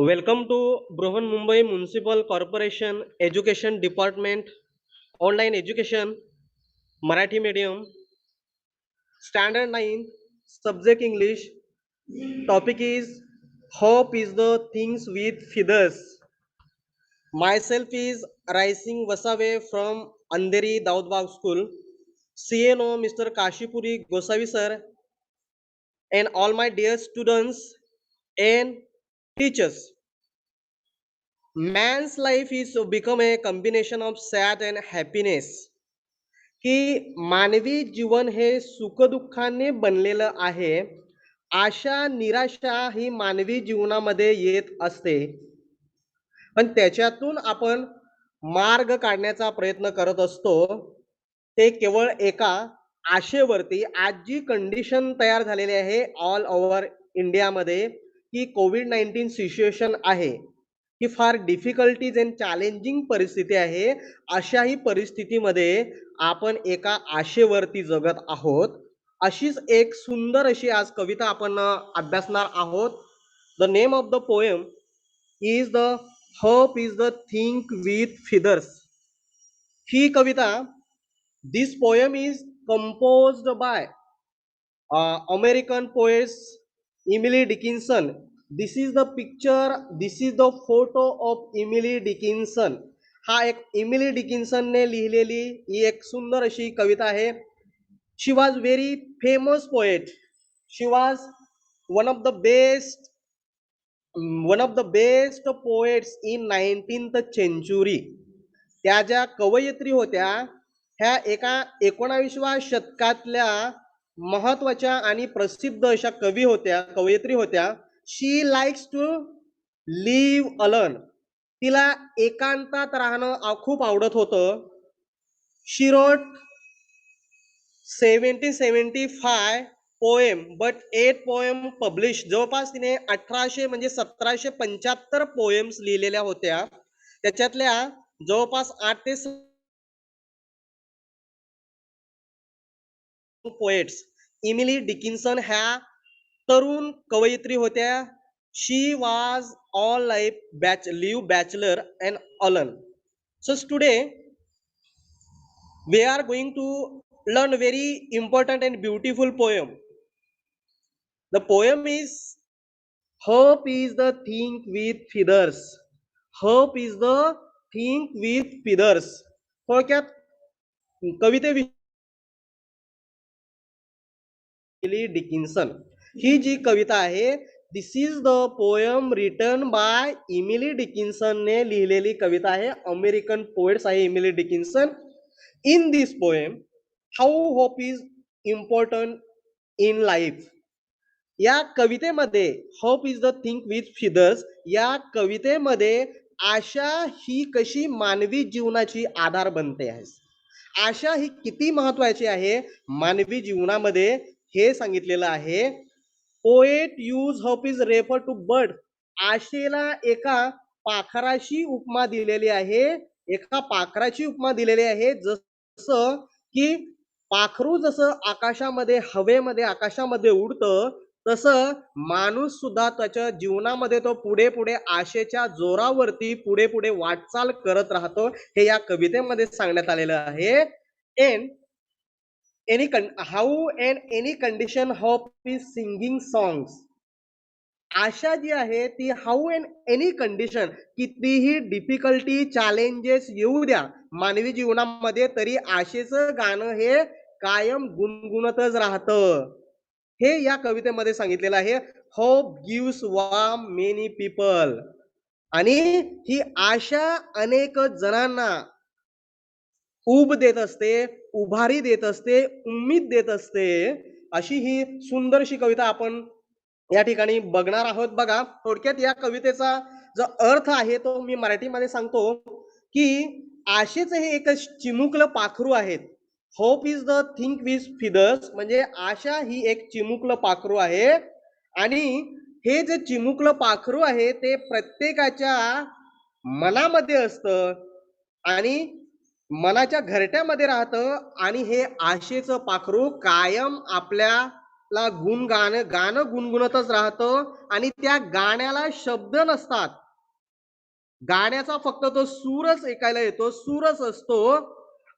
Welcome to Brohan Mumbai Municipal Corporation Education Department, Online Education, Marathi Medium, Standard 9, Subject English. Topic is Hope is the Things with Feathers. Myself is Rising Wasave from Andheri Daudbag School. CNO Mr. Kashipuri Gosavi sir and all my dear students and teachers. Man's life is become a combination of sad and happiness. की मानवी जीवन हे सुखदुःखाने बनलेलं आहे. आशा निराशा ही मानवी जीवनामध्ये येत असते, पण त्याच्यातून आपण मार्ग काढण्याचा प्रयत्न करत असतो. ते केवळ एका आशेवरती. आज जी कंडिशन तयार झालेली आहे ऑल ओव्हर इंडियामध्ये, की कोविड-19 सिच्युएशन आहे, ही फार डिफिकल्टीज अँड चॅलेंजिंग परिस्थिती आहे. अशाही परिस्थितीमध्ये आपण एका आशेवरती जगत आहोत. अशीच एक सुंदर अशी आज कविता आपण अभ्यासणार आहोत. The name of the poem is the hope is the think with feathers. He Kavita, this poem is composed by American poets Emily Dickinson. This is the picture, this is the photo of Emily Dickinson. हा एक इमिली Dickinson ने लिहिलेली ही एक सुंदर अशी कविता आहे. She was very famous poet. She was one of the best poets in 19th century. त्या ज्या कवयित्री होत्या ह्या एका 19व्या शतकातल्या महत्वाच्या आणि प्रसिद्ध अशा कवयित्री होत्या. शी लाइक्स टू लिव्ह अलोन. तिला एकांतात राहणं खूप आवडत होतं. She wrote 1775 poem but 8 poem publish. जवळपास तिने 1775 पोएम्स लिहिलेल्या होत्या. त्याच्यातल्या जवळपास 8 ते पोएट्स. इमिली डिकिन्सन ह्या तरुण कवयित्री होत्या. She was all life live bachelor and alone. So today we are going to learn very important and beautiful poem. The poem is Hope is the thing with feathers. Hope is the thing with feathers. थोडक्यात कवितेविषयी Dickinson ही जी कविता आहे, this is the poem written by Emily Dickinson ने लिहिलेली कविता आहे. American poets आहे Emily Dickinson. In this poem how hope is important in life. या कवितेमध्ये hope is the thing with feathers या कवितेमध्ये आशा ही कशी मानवी जीवनाची आधार बनते आहे. आशा ही किती महत्वाची आहे मानवी जीवनामध्ये हे सांगितलेलं आहे. Poet use hope is refer to bird. आशेला एका पाखराची उपमा दिलेली आहे. एका पाखराची उपमा दिलेली आहे. जसं की पाखरू जसं आकाशामध्ये हवेमध्ये आकाशामध्ये उडतं, तसं माणूस सुद्धा त्याच्या जीवनामध्ये तो पुढे पुढे आशेच्या जोरावरती पुढे पुढे वाटचाल करत राहतो. हे या कवितेमध्ये सांगण्यात आलेलं आहे. And any condition hope is singing songs. आशा जी आहे ती हाऊ इन एनी कंडिशन, कितीही डिफिकल्टी चॅलेंजेस येऊ द्या मानवी जीवनामध्ये, तरी आशेचं गाणं हे कायम गुणगुणतच राहतं. हे या कवितेमध्ये सांगितलेलं आहे. Hope gives warm many people. आणि ही आशा अनेक जणांना उब देत असते, उभारी देत असते, उम्मीद देत असते. अशी ही सुंदरशी कविता आपण या ठिकाणी बघणार आहोत. बघा, थोडक्यात या कवितेचा जो अर्थ आहे तो मी मराठीमध्ये सांगतो, की आशेचं हे एक चिमुकलं पाखरू आहेत. Hope is the thing with feathers म्हणजे आशा ही एक चिमुकलं पाखरू आहे. आणि हे जे चिमुकलं पाखरू आहे ते प्रत्येकाच्या मनामध्ये असतं आणि मनाच्या घरट्यामध्ये राहतं. आणि हे आशेचं पाखरू कायम आपल्या ला गाणं गुणगुणतच राहतं आणि त्या गाण्याला शब्द नसतात. गाण्याचा फक्त तो सूरच ऐकायला येतो, सूरच असतो.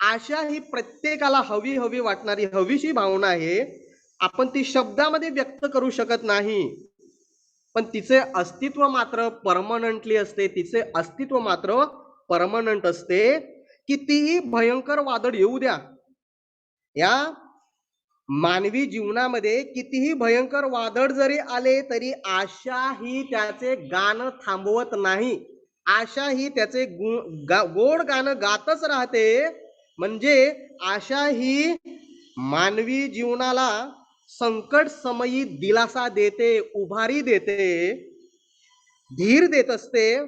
आशा ही प्रत्येकाला हवी हवी वाटणारी हवीशी भावना आहे. आपण ती शब्दामध्ये व्यक्त करू शकत नाही, पण तिचे अस्तित्व मात्र परमनंटली असते. तिचे अस्तित्व मात्र परमनंट असते. कितीही भयंकर वादळ येऊ द्या, या मानवी जीवनामध्ये कितीही भयंकर वादळ जरी आले तरी आशा ही त्याचे गाणं थांबवत नाही. आशा ही त्याचे गोड गाणं गातच राहते. म्हणजे आशा ही मानवी जीवनाला संकट समयी दिलासा देते, उभारी देते, धीर देत असते.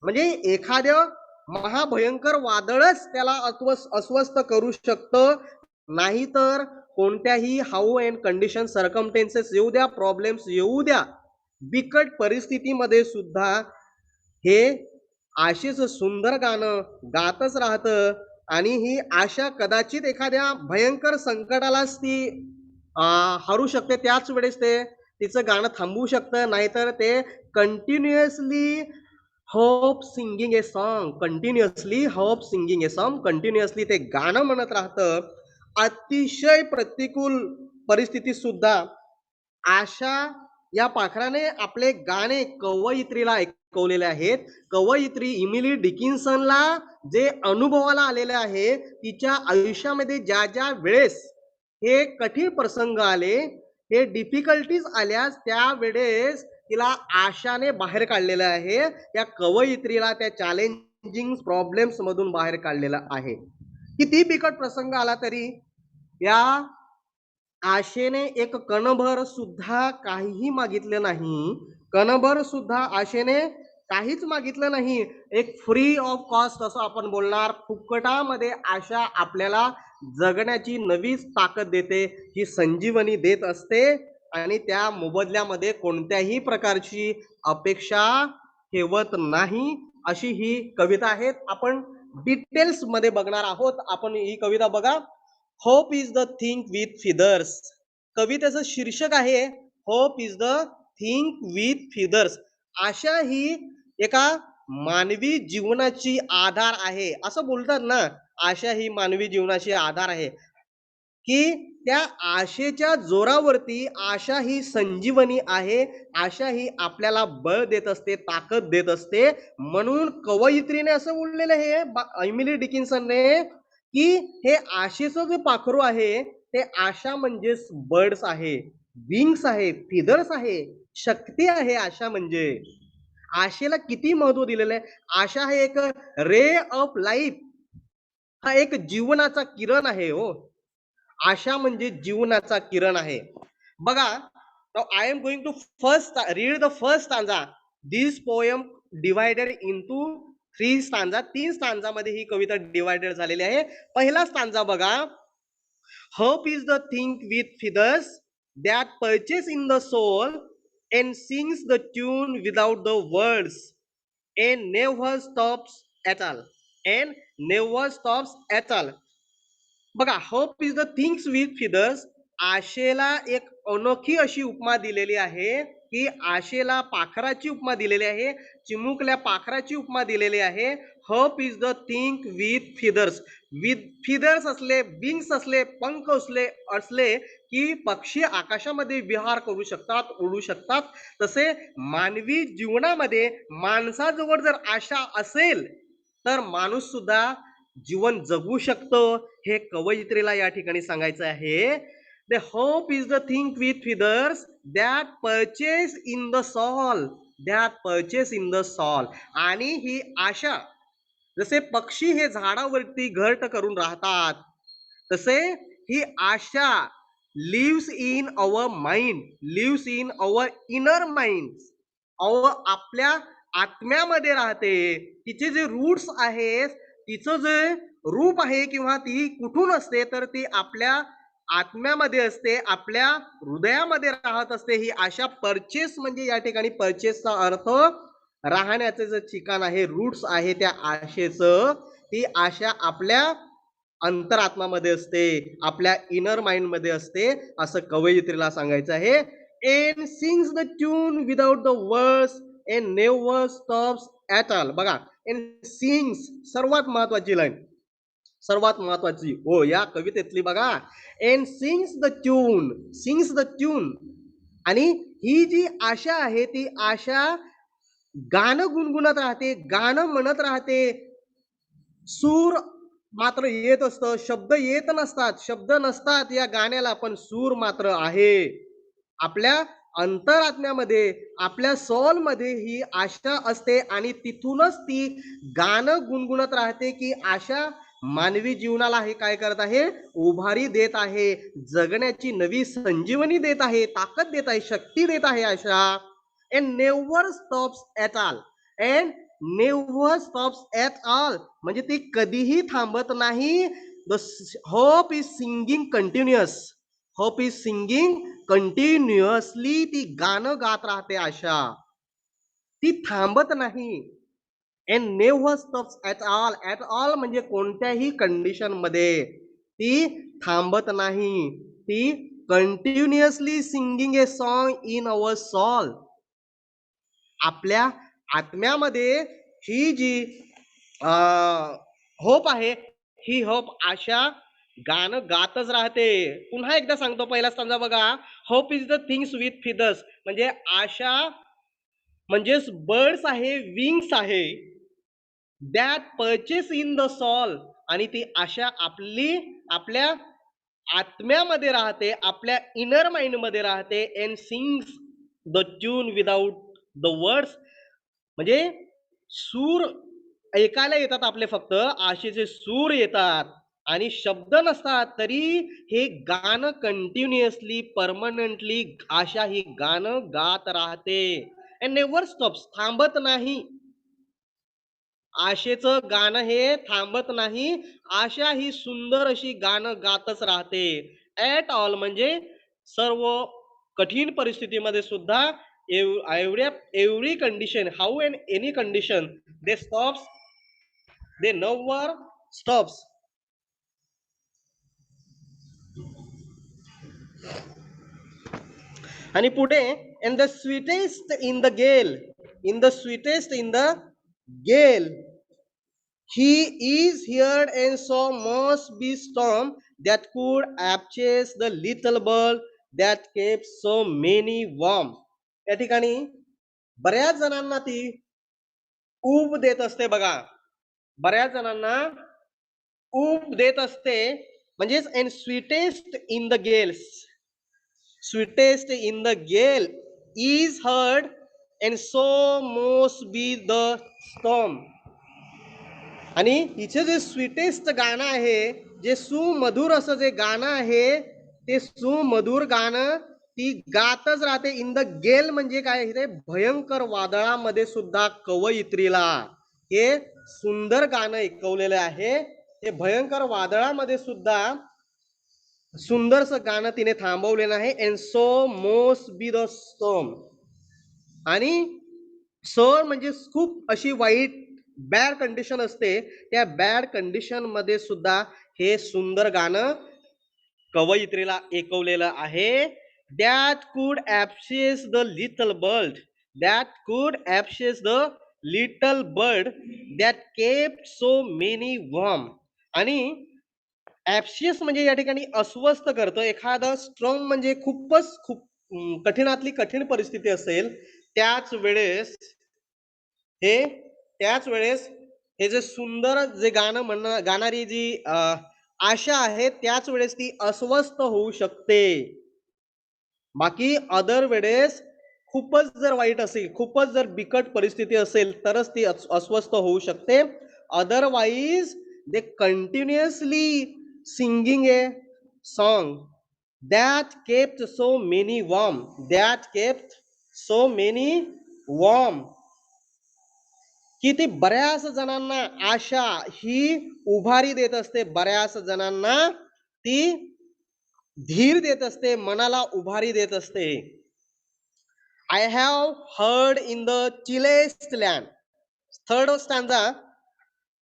म्हणजे एखाद्या महाभयंकर वादळच त्याला अस्वस्थ करू शकतं. नाहीतर कोणत्याही हाऊ अँड कंडिशन सर्कमटेन्सेस येऊ द्या, प्रॉब्लेम्स येऊ द्या, बिकट परिस्थितीमध्ये सुद्धा हे आशेचं सुंदर गाणं गातच राहतं. आणि ही आशा कदाचित एखाद्या भयंकर संकटालाच ती हरू शकते. त्याच वेळेस ते तिचं गाणं थांबवू शकतं. नाहीतर ते continuously hope singing a song, continuously hope singing a song, continuously ते गाणं म्हणत राहतं. अतिशय प्रतिकूल परिस्थितीत सुद्धा आशा या पाखराने आपले गाणे कवयित्रीला ऐकवलेले आहेत. कवयित्री इमिली डिकिन्सनला जे अनुभवाला आलेले आहे, तिच्या आयुष्यामध्ये ज्या ज्या वेळेस हे कठीण प्रसंग आले, हे डिफिकल्टीज आल्यास त्यावेळेस तिला आशाने बाहेर काढलेलं आहे. या कवयित्रीला त्या चॅलेंजिंग प्रॉब्लेम्स मधून बाहेर काढलेलं आहे. किती बिकट प्रसंग आला तरी या आशेने एक कणभर सुद्धा काहीही मागितलं नाही. कणभर सुद्धा आशेने काहीच मागितलं नाही. एक फ्री ऑफ कॉस्ट असं आपण बोलणार, फुकटामध्ये आशा आपल्याला जगण्याची नवीच ताकद देते, ही संजीवनी देत असते. आणि त्या मोबदल्यामध्ये कोणत्याही प्रकारची अपेक्षा ठेवत नाही. अशी ही कविता आहे. आपण डिटेल्स मध्ये बघणार आहोत. आपण ही कविता बघा. Hope is the thing with feathers. कवितेचं शीर्षक आहे hope is the thing with feathers. आशा ही एका मानवी जीवनाची आधार आहे. असं बोलतात ना, आशा ही मानवी जीवनाची आधार आहे, की त्या आशेच्या जोरावरती आशा ही संजीवनी आहे. आशा ही आपल्याला बळ देत असते, ताकद देत असते. म्हणून कवयित्रीने असं बोललेलं आहे इमिली डिकिन्सनने, की हे आशेचं जे पाखरू आहे ते आशा म्हणजेच बर्ड्स आहे, विंग्स आहे, फिदर्स आहे, शक्ती आहे. आशा म्हणजे आशेला किती महत्व दिलेलं आहे. आशा हे एक रे ऑफ लाईफ, हा एक जीवनाचा किरण आहे. हो, आशा म्हणजे जीवनाचा किरण आहे. बघा, now I am going to first read the first stanza. This poem divided into 3 stanza. 3 stanza मध्ये ही कविता डिवायडेड झालेली आहे. पहिला स्टांजा बघा. Hope is the thing with feathers that perches in the soul and sings the tune without the words and never stops at all. And never stops at all. बघा, hope is the things with feathers. आशेला एक अनोखी अशी उपमा दिलेली आहे, की आशेला पाखराची उपमा दिलेली आहे, चिमुकल्या पाखराची उपमा दिलेली आहे. Hope is the thing with feathers. With feathers असले, विंग्स असले, पंख असले की पक्षी आकाशामध्ये विहार करू शकतात, उडू शकतात. तसे मानवी जीवनामध्ये माणसाजवळ जर आशा असेल तर माणूस सुद्धा जीवन जगू शकतो. हे कवयित्रीला या ठिकाणी सांगायचं आहे. The hope is the thing with feathers that perches in the soul, that perches in the soul. आणि ही आशा, जसे पक्षी हे झाडावरती घरट करून राहतात, तसे ही आशा lives in our mind, lives in our inner mind, आपल्या आत्म्यामध्ये राहते. तिचे जे रूट्स आहेत, तिचं जे रूप आहे किंवा ती कुठून असते, तर ती आपल्या आत्म्यामध्ये असते, आपल्या हृदयामध्ये राहत असते. ही आशा परचेस म्हणजे या ठिकाणी परचेसचा अर्थ राहण्याचं जे ठिकाण आहे, रूट्स आहे त्या आशेचं, ती आशा आपल्या अंतरात्मामध्ये असते, आपल्या इनर माइंड मध्ये असते, असं कवयित्रीला सांगायचं आहे. End sings the tune without the words end never stops at all. बघा, एंड सिंग्स सर्वात महत्वाची लाईन, सर्वात महत्वाची हो या कवितेतली बघा. एंड सिंग्स द ट्यून, आणि ही जी आशा आहे ती आशा गाणं गुणगुणत राहते, गाणं म्हणत राहते. सूर मात्र येत असतं, शब्द येत नसतात, शब्द नसतात या गाण्याला, पण सूर मात्र आहे. आपल्या अंतरात्म्यामध्ये, आपल्या सोल मध्ये ही आशा असते आणि तिथूनच ती गाणं गुणगुणत राहते की आशा मानवी जीवनाला हे काय करत आहे, उभारी देत आहे, जगण्याची नवी संजीवनी देत आहे, ताकद देत आहे, शक्ती देत आहे आशा. And never stops at all. And never stops at all म्हणजे ती कधीही थांबत नाही. The hope is singing continuous. Hope is singing continuously. ती गाणं गात राहते आशा, ती थांबत नाही. And never stops at all. At all म्हणजे कोणत्याही कंडिशन मध्ये ती थांबत नाही. ती continuously singing a song in our soul. आपल्या आत्म्यामध्ये ही जी होप आहे, ही होप आशा गाणं गातच राहते. पुन्हा एकदा सांगतो, पहिला समजा बघा. Hope is the things with feathers म्हणजे आशा म्हणजेच बर्ड्स आहे, विंग्स आहे, that perches in the soul. आणि ती आशा आपल्या आत्म्यामध्ये राहते, आपल्या इनर माइंड मध्ये राहते. And sings the tune without the words म्हणजे सूर ऐकायला येतात आपले, फक्त आशेचे सूर येतात आणि शब्द नसतात, तरी हे गाणं कंटिन्युअसली परमनंटली आशा ही गाणं गात राहते. अँड नेव्हर स्टॉप्स, थांबत नाही. आशेचं गाणं हे थांबत नाही. आशा ही सुंदर अशी गाणं गातच राहते. ऍट ऑल म्हणजे सर्व कठीण परिस्थितीमध्ये सुद्धा, every condition, how and any condition, they stops, they never stops. आणि पुढे, in the sweetest in the gale, in the sweetest in the gale, he is here and so must be storm that could purchase the little bird that kept so many warm. या ठिकाणी बऱ्याच जणांना ती ऊब देत असते बघा, बऱ्याच जणांना ऊब देत असते. म्हणजेच and sweetest in the gales, sweetest in the gale is heard and so most be the storm. आणि हिचं जे स्वीटेस्ट गाणं आहे, जे सुमधुर असं जे गाणं आहे, ते सुमधुर गाणं ती गातच राहते. इन द गेल म्हणजे काय, ते भयंकर वादळामध्ये सुद्धा कवयित्रीला हे सुंदर गाणं ऐकवलेलं आहे. ते भयंकर वादळामध्ये सुद्धा सुंदरसं गाणं तिने थांबवलेलं आहे. And so most be the storm. आणि सर म्हणजे खूप अशी वाईट बॅड कंडिशन असते, त्या बॅड कंडिशन मध्ये सुद्धा हे सुंदर गाणं कवयित्रीला ऐकवलेलं आहे. That could abashes the little bird, that could abashes the little bird that kept so many warm. आणि ऍप्शियस म्हणजे या ठिकाणी अस्वस्थ करतं. एखादं स्ट्रॉंग म्हणजे खूपच खूप कठीणातली कठीण परिस्थिती असेल, त्याच वेळेस हे जे सुंदर जे गाणं गाणारी जी आशा आहे, त्याच वेळेस ती अस्वस्थ होऊ शकते. बाकी अदर वेळेस खूपच जर वाईट असेल, खूपच जर बिकट परिस्थिती असेल, तरच ती अस्वस्थ होऊ शकते. Otherwise they continuously singing a song that kept so many warm, that kept so many warm. की ती बऱ्याच जणांना आशा ही उभारी देत असते, बऱ्याच जणांना ती धीर देत असते, मनाला उभारी देत असते. I have heard in the chillest land. Third stanza,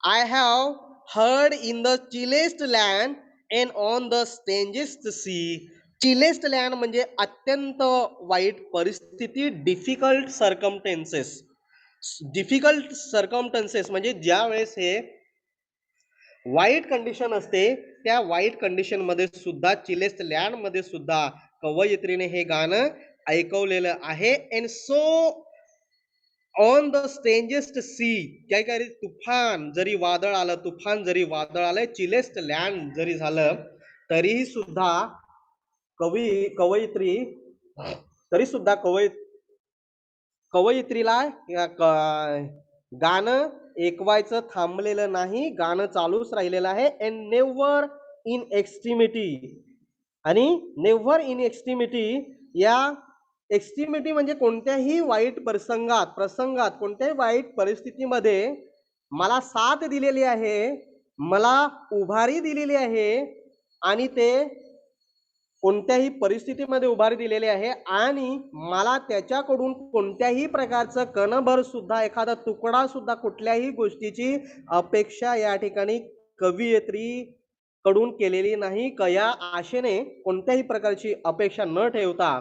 I have heard in the chillest land and on the strangest sea. Chillest land म्हणजे अत्यंत वाईट परिस्थिती, डिफिकल्ट सरकमटन्सेस म्हणजे ज्या वेळेस हे वाईट कंडिशन असते, त्या वाईट कंडिशन मध्ये सुद्धा चिलेस्ट लँड मध्ये सुद्धा कवयित्रीने हे गाणं ऐकवलेलं आहे. And so on the strangest sea, काय काय तुफान जरी वादळ आलं, चिलेस्ट लँड जरी झालं, तरीही सुद्धा कवयित्री तरी सुद्धा कवयित्रीला गाणं ऐकवायचं थांबलेलं नाही, गाणं चालूच राहिलेलं आहे. अँड नेव्हर इन एक्स्ट्रीमिटी, आणि नेव्हर इन एक्स्ट्रीमिटी, या एक्स्ट्रीमिटी म्हणजे कोणत्याही वाईट प्रसंगात कोणत्याही वाईट परिस्थितीमध्ये मला साथ दिलेली आहे, मला उभारी दिलेली आहे, आणि ते कोणत्याही परिस्थितीमध्ये उभारी दिलेली आहे, आणि मला त्याच्याकडून कोणत्याही प्रकारचं कणभर सुद्धा, एखादा तुकडा सुद्धा कुठल्याही गोष्टीची अपेक्षा या ठिकाणी कवयित्री कडून केलेली नाही. या आशेने कोणत्याही प्रकारची अपेक्षा न ठेवता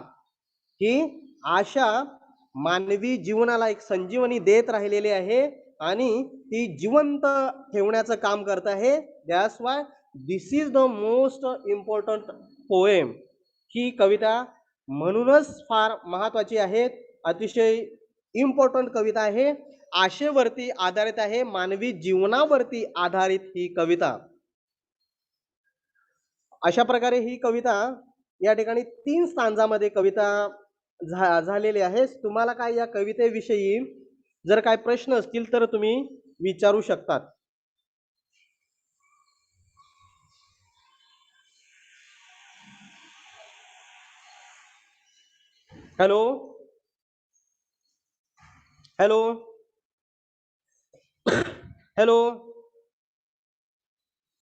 ही आशा मानवी जीवनाला एक संजीवनी देत राहिलेली आहे आणि ती जिवंत ठेवण्याचं काम करत आहे. That's why this is the most important poem. ही कविता म्हणूनच फार महत्वाची आहे, अतिशय इम्पॉर्टंट कविता आहे, आशेवरती आधारित आहे, मानवी जीवनावरती आधारित ही कविता. अशा प्रकारे ही कविता या ठिकाणी 3 स्टांजामध्ये कविता झालेली आहे. तुम्हाला काय या कवितेविषयी जर काय प्रश्न असतील तर तुम्ही विचारू शकतात. Hello hello hello